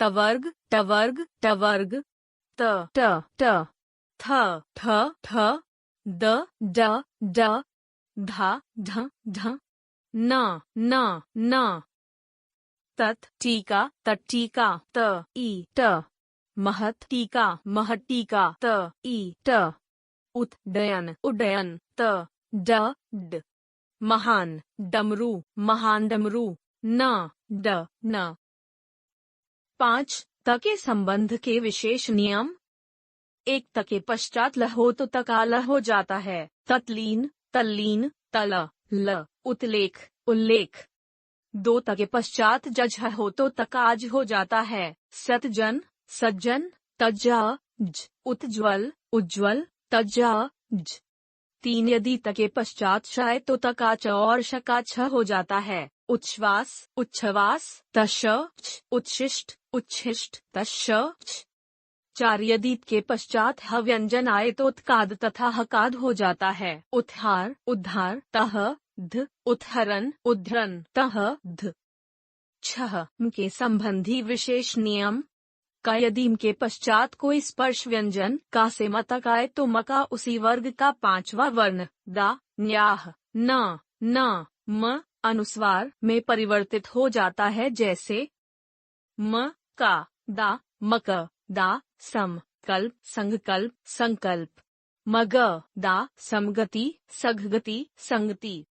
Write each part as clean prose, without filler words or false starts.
तवर्ग टवर्ग टवर्ग, त ट ट, थ थ थ, द ड ड, धा ढ ढ, न न न, तत् टीका तट्टीका, त ई ट, महत् टीका महट्टीका, त ई ट, उद्डयन उड्डयन, त ड ड, महान डमरू महान डमरू, न ड न। 5 त के संबंध के विशेष नियम। एक त के पश्चात ल हो तो तकाल हो जाता है, तत्लीन तल्लीन, तल ल, उत्लेख उल्लेख। 2 त के पश्चात जज हो तो तकाज हो जाता है, सतजन सज्जन, तज उज्ज्वल उज्ज्वल, तज। 3 यदि त के पश्चात शय तो तकाच और शकाछ हो जाता है, उच्छ्वास उच्छ्वास, तश उच्छिष्ट उच्छिष्ट, तश। 4 यदि के पश्चात ह व्यंजन आए तो उत्काद तथा हकाद हो जाता है, उद्धार उद्धार, तह ध, उद्धरण उद्धरण, तह ध। 6 के संबंधी विशेष नियम। का यदि के पश्चात कोई स्पर्श व्यंजन का से मतक आए तो मका उसी वर्ग का 5वां वर्ण, दा न्याह न न म अनुस्वार में परिवर्तित हो जाता है, जैसे म का दा मक, दा सम कल्प संगकल्प संकल्प, मग दा समगति सघगति संगति,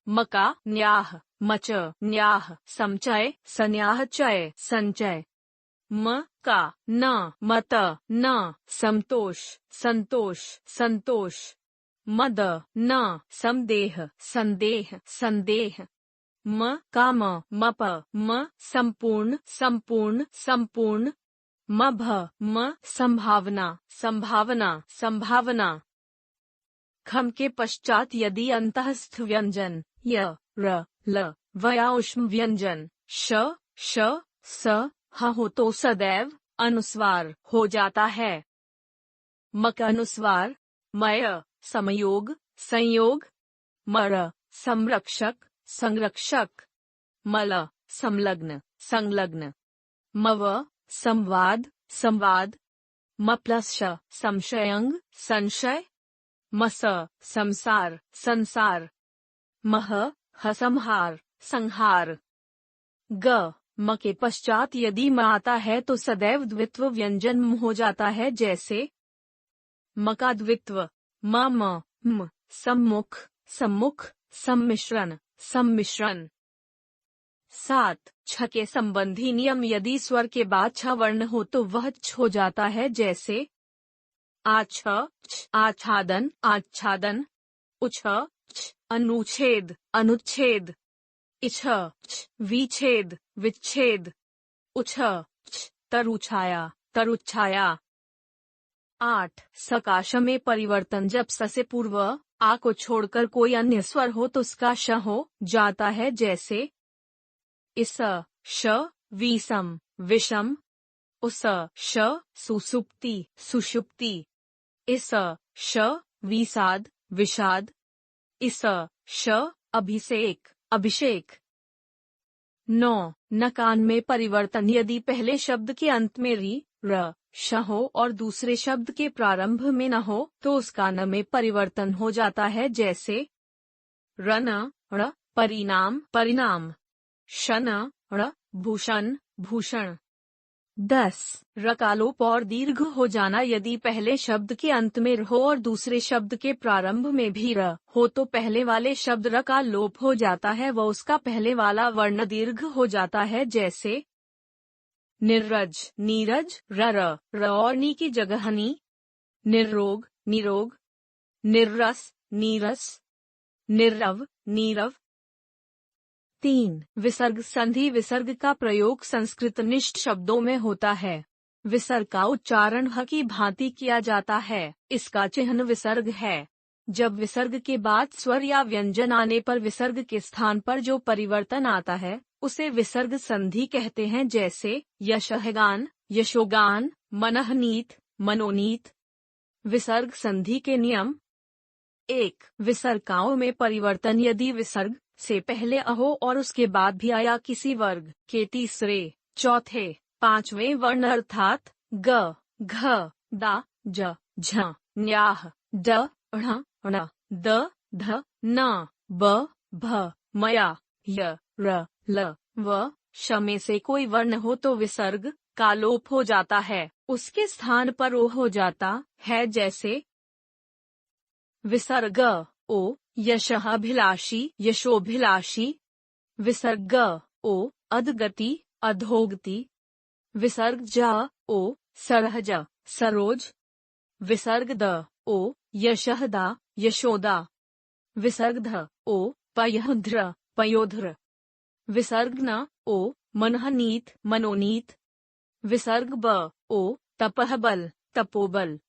मका न्याह मच न्याह समचय सन्याह चय संचय, म का न मत न समतोष संतोष संतोष, मद न समदेह संदेह संदेह, म का मप म संपूर्ण संपूर्ण संपूर्ण, मभ म संभावना संभावना संभावना। खम के पश्चात यदि अंतःस्थ व्यंजन य र ल वया उष्म व्यंजन श श स ह हो तो सदैव अनुस्वार हो जाता है। मक अनुस्वार, मय समयोग संयोग, मर संरक्षक संरक्षक, मल संलग्न संलग्न, मव संवाद संवाद, मप्लश संशयंग संशय, मस संसार संसार, मह ह संहार संहार। ग म के पश्चात यदि म आता है तो सदैव द्वित्व व्यंजन म हो जाता है, जैसे मका द्वित्व म सम्मुख सम्मुख सम्मिश्रण सम्मिश्रण। 7 छ के संबंधी नियम। यदि स्वर के बाद छ वर्ण हो तो वह छ हो जाता है, जैसे आछ आच्छादन आच्छादन, उछ अनुच्छेद अनुच्छेद, इछ विच्छेद विच्छेद, उछ तरुछाया तरुछाया। 8 सकाश में परिवर्तन। जब स से पूर्व आ को छोड़कर कोई अन्य स्वर हो तो उसका श हो जाता है, जैसे इस श विषम विषम, उस श सुसुप्ति सुषुप्ति, इस श विषाद विषाद, इस श अभिषेक अभिषेक। 9 नकान में परिवर्तन। यदि पहले शब्द के अंत में री र श हो और दूसरे शब्द के प्रारंभ में न हो तो उसका न में परिवर्तन हो जाता है, जैसे रन ण परिणाम परिणाम, शन ण भूषण भूषण। 10 रकालोप और दीर्घ हो जाना। यदि पहले शब्द के अंत में र हो और दूसरे शब्द के प्रारंभ में भी र हो तो पहले वाले शब्द र का लोप हो जाता है व उसका पहले वाला वर्ण दीर्घ हो जाता है, जैसे निर्रज नीरज र और नी की जगह नी, निर्रोग निरोग, निर्रस नीरस, निर्रव नीरव। 3 विसर्ग संधि। विसर्ग का प्रयोग संस्कृतनिष्ठ शब्दों में होता है। विसर्ग का उच्चारण ह की भांति किया जाता है। इसका चिन्ह विसर्ग है। जब विसर्ग के बाद स्वर या व्यंजन आने पर विसर्ग के स्थान पर जो परिवर्तन आता है उसे विसर्ग संधि कहते हैं, जैसे यशगान यशोगान, मनहनीत मनोनीत। विसर्ग संधि के नियम। 1 विसर्गाओं में परिवर्तन। यदि विसर्ग से पहले अ हो और उसके बाद भी आ या किसी वर्ग के तीसरे चौथे पांचवें वर्ण अर्थात ग, घ, दा, ज, झ, न्याह, ड, ण, ण, द, ध, न, ब, भ, मया, य, र, ल, व, श में से कोई वर्ण हो तो विसर्ग का लोप हो जाता है, उसके स्थान पर ओ हो जाता है। जैसे विसर्ग ओ यशःभिलाषी, यशोभिलाषी। विसर्ग ओ अधगति, अधोगति। विसर्ग ज ओ सरहज, सरोज। विसर्ग द ओ यशःदा, यशोदा। विसर्ग ध ओ पयःध्र, पयोध्र। विसर्ग न ओ मनहनीत, मनोनीत। विसर्ग ब ओ तपःबल, तपोबल।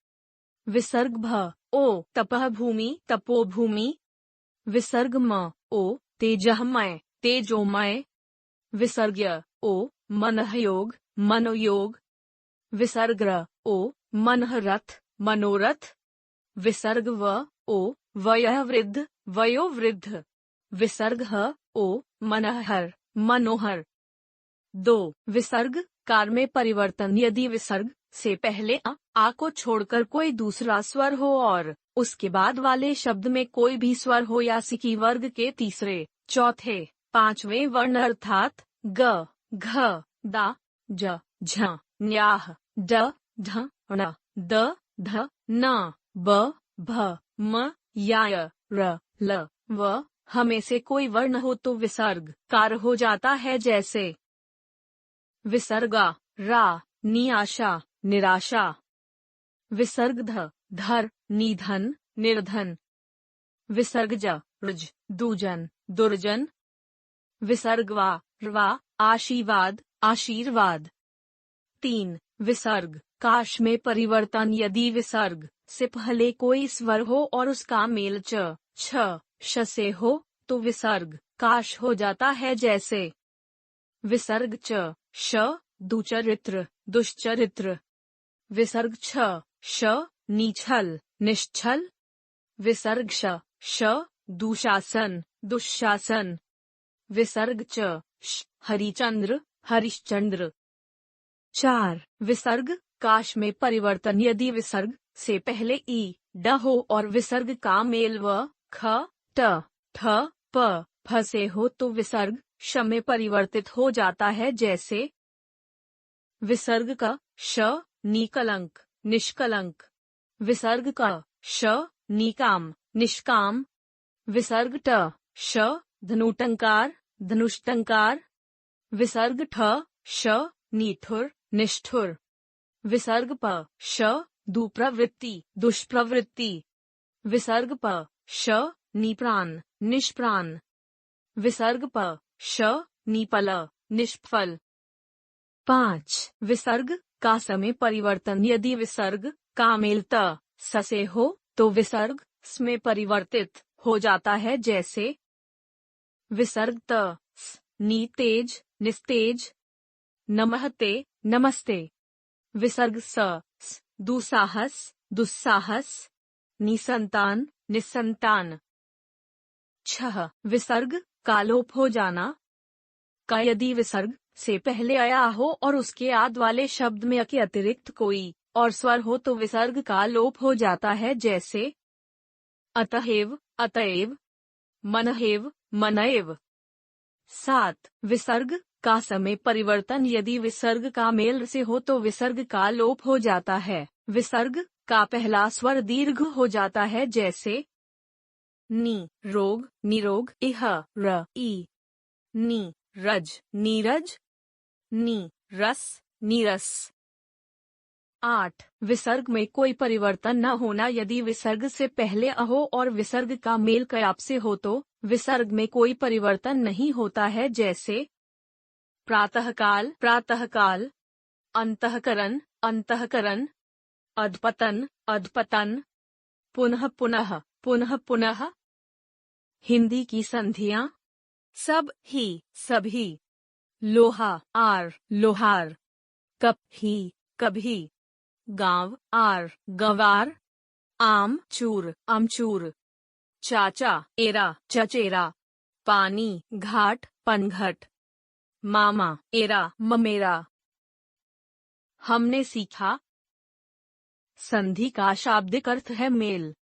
विसर्ग भ ओ तपःभूमि, तपोभूमि। विसर्ग म ओ तेजःमय, तेजोमय। विसर्ग य ओ मनःयोग, मनोयोग। विसर्ग र ओ मनःरथ, मनोरथ। विसर्ग व ओ वयोवृद्ध, वयोवृद्ध। विसर्ग ह ओ मनहर, मनोहर। 2. विसर्ग कार में परिवर्तन। यदि विसर्ग से पहले आ को छोड़कर कोई दूसरा स्वर हो और उसके बाद वाले शब्द में कोई भी स्वर हो या सिकी वर्ग के तीसरे, चौथे, पांचवें वर्ण अर्थात ग, घ, दा, ज, झ, न्याह, ड, ढ, ण, द, ध, न, ब, भ, म, या, र, ल, व, ह में से कोई वर्ण हो तो विसर्ग कार हो जाता है। जैसे विसर्गा रा, निआशा, निराशा। विसर्ग ध, धर, निधन, निर्धन। विसर्ग ज, रुज, दुजन, दुर्जन। विसर्ग वा, रवा, आशीर्वाद, आशीर्वाद। 3. विसर्ग काश में परिवर्तन। यदि विसर्ग से पहले कोई स्वर हो और उसका मेल च, छ, श से हो तो विसर्ग काश हो जाता है। जैसे विसर्ग च, श, दुचरित्र, दुष्चरित्र। विसर्ग छ, श, नीछल, निश्छल। विसर्ग श, दुशासन, दुःशासन। विसर्ग च, श, हरिचंद्र, हरिश्चंद्र। 4. विसर्ग काश में परिवर्तन। यदि विसर्ग से पहले ई, ड हो और विसर्ग का मेल व, ख, ट, ठ, प, फ से हो तो विसर्ग श में परिवर्तित हो जाता है। जैसे विसर्ग का श, निकलंक, निष्कलंक। विसर्ग का श, निकाम, निष्काम। विसर्ग ट, श, धनुटंकार, धनुष्टंकार। विसर्ग ठ, श, निठुर, निष्ठुर। विसर्ग प, श, दुप्रवृत्ति, दुष्प्रवृत्ति। विसर्ग प, श, निप्राण, निष्प्राण। विसर्ग प, श, निपल, निष्फल। 5. विसर्ग का समय परिवर्तन। यदि विसर्ग का मेल त, स से हो तो विसर्ग स में परिवर्तित हो जाता है। जैसे विसर्ग त, स, नितेज, निस्तेज। नमस्ते, नमस्ते। विसर्ग स, स, दुस्साहस, दुस्साहस। निसंतान, निसंतान। 6. विसर्ग का लोप हो जाना का। यदि विसर्ग से पहले अया हो और उसके आद वाले शब्द में अ के अतिरिक्त कोई और स्वर हो तो विसर्ग का लोप हो जाता है। जैसे अतएव, अतएव। मनहेव, मनएव। 7. विसर्ग का समय परिवर्तन। यदि विसर्ग का मेल से हो तो विसर्ग का लोप हो जाता है। विसर्ग का पहला स्वर दीर्घ हो जाता है। जैसे नी, रोग, निरोग। इह, र, ई। नी, रज, नीरज। नी, रस, नीरस। 8. विसर्ग में कोई परिवर्तन न होना। यदि विसर्ग से पहले अ हो और विसर्ग का मेल कयाप से हो तो विसर्ग में कोई परिवर्तन नहीं होता है। जैसे प्रातःकाल, प्रातःकाल। अंतःकरण, अंतःकरण। अधपतन, अधपतन। पुनः पुनः, पुनः पुनः। हिंदी की संधियां सब ही, सभी। लोहा, आर, लोहार। कप ही, कभी। गांव, आर, गंवार। आम, चूर, अमचूर। चाचा, एरा, चचेरा। पानी, घाट, पनघट। मामा, एरा, ममेरा। हमने सीखा। संधि का शाब्दिक अर्थ है मेल।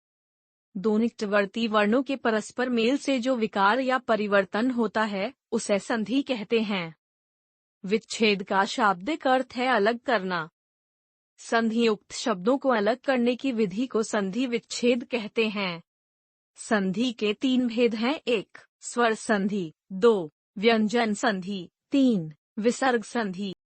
दो निकटवर्ती वर्णों के परस्पर मेल से जो विकार या परिवर्तन होता है उसे संधि कहते हैं। विच्छेद का शाब्दिक अर्थ है अलग करना। संधियुक्त शब्दों को अलग करने की विधि को संधि विच्छेद कहते हैं। संधि के 3 भेद हैं। 1. स्वर संधि, 2. व्यंजन संधि, 3. विसर्ग संधि।